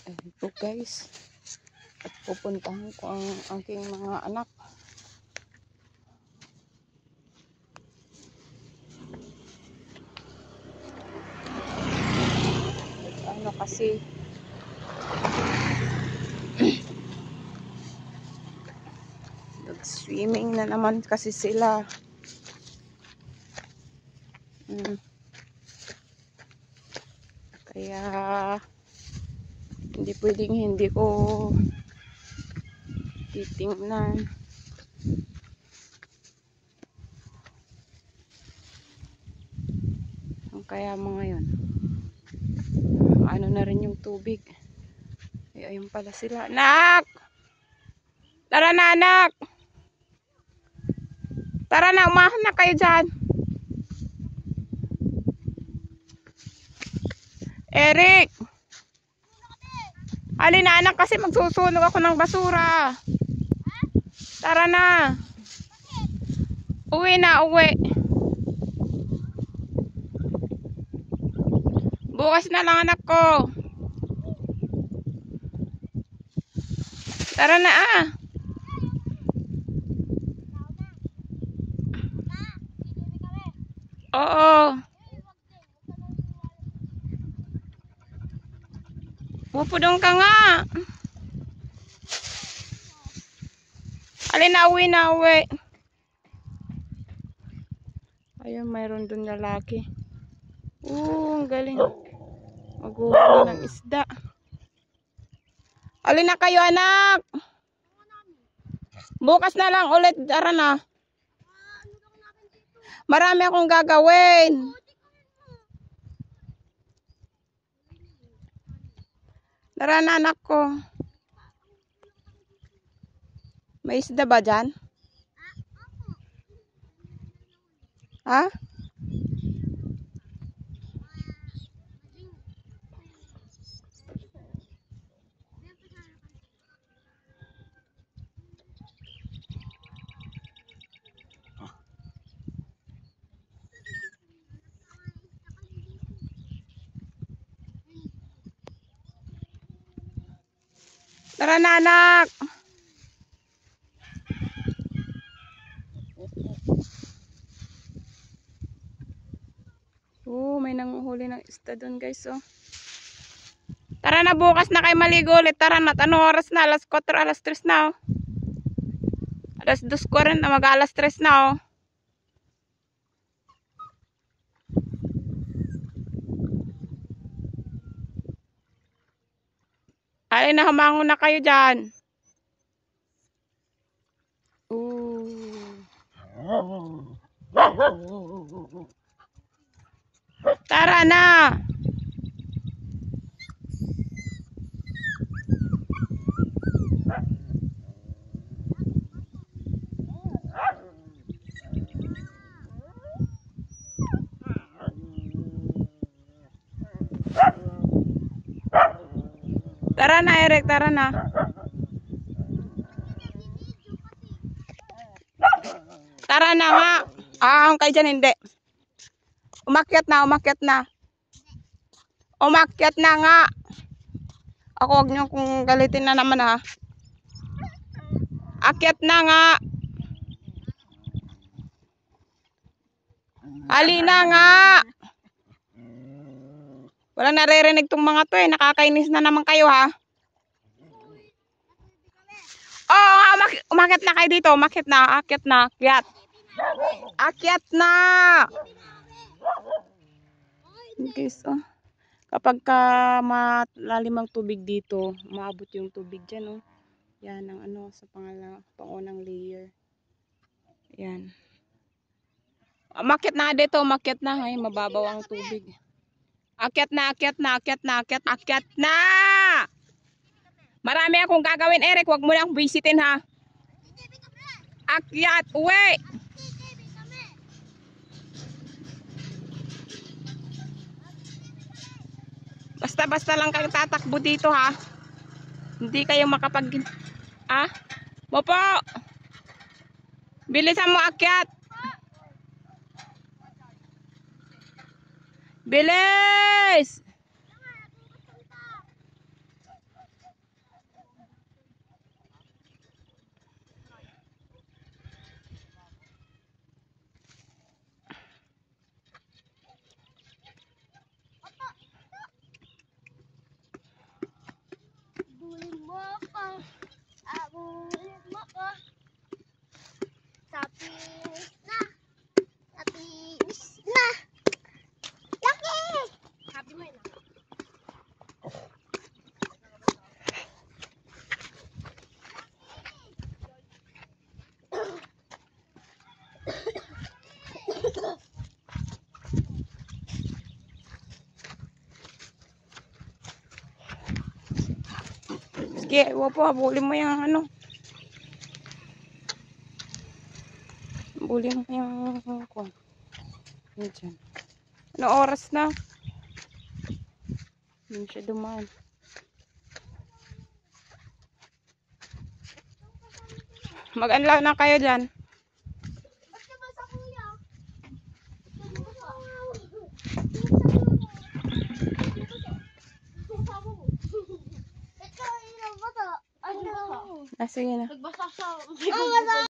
Ito guys, at pupuntahan ko ang aking mga anak. Ano kasi nag-swimming na naman kasi sila. Kaya hindi pwedeng hindi ko titingnan. Kaya mga yun, ano na rin yung tubig. Ay, ayun pala sila. Anak! Tara na, anak! Tara na, umahan na kayo dyan. Eric! Halina anak, kasi magsusunog ako ng basura. Tara na. Uwi na, uwi. Bukas na lang anak ko. Tara na ah. Oo. Pupudong ka nga. Alin na, uwi na, uwi. Ayun, mayroon dun lalaki. Ang galing. Maghuhuli ng isda. Alin na kayo anak. Bukas na lang ulit. Tara na. Marami akong gagawin. Tara na anak ko. May isda ba dyan? Ha? Tara na anak. May nanguhuli ng isda doon guys oh. Tara na, bukas na kayo maligo ulit. Tara na, ano oras na? Alas 4, alas 3 na oh. Alas 2:40 na, mag alas 3 na oh. Ay na, humangon na kayo dyan. Tara na. Tara na Eric, tara na. Tara na nga. Kayo dyan hindi. Umakyat na, umakyat na. Umakyat na nga. Ako, huwag niyo kung galitin na naman ha. Akyat na nga. Halina nga. Walang naririnig tong mga to eh. Nakakainis na naman kayo ha. Umakyat na kayo dito. Umakyat na, akyat na, akyat. Akyat na. Okay, so kapag malalim ang tubig dito, maabot yung tubig dyan, oh. Yan ang ano sa pangunang layer. Yan. Umakyat na dito, umakyat na. Ay, mababaw ang tubig. Akyat na, akyat na, akyat na, akyat, akyat na! Marami akong gagawin, Eric. Huwag mo na akong visitin, ha? Akyat, uwi! Basta-basta lang kayo tatakbo dito, ha? Hindi kayo makapag... Ha? Mopo! Bilisan mo, akyat! Bilis! Sapinis na. Sapinis na. Laki! Sabi mo yun. Sige, po, habulin mo yung ano. Habulin mo yung kung. Yan dyan. Ano oras na? Hindi siya dumaan. Mag-anlaw na kayo dyan. Ba't ka ba sa kuya? Ito, ino ba to? Ano? Ah, sige na. Nagbasa siya.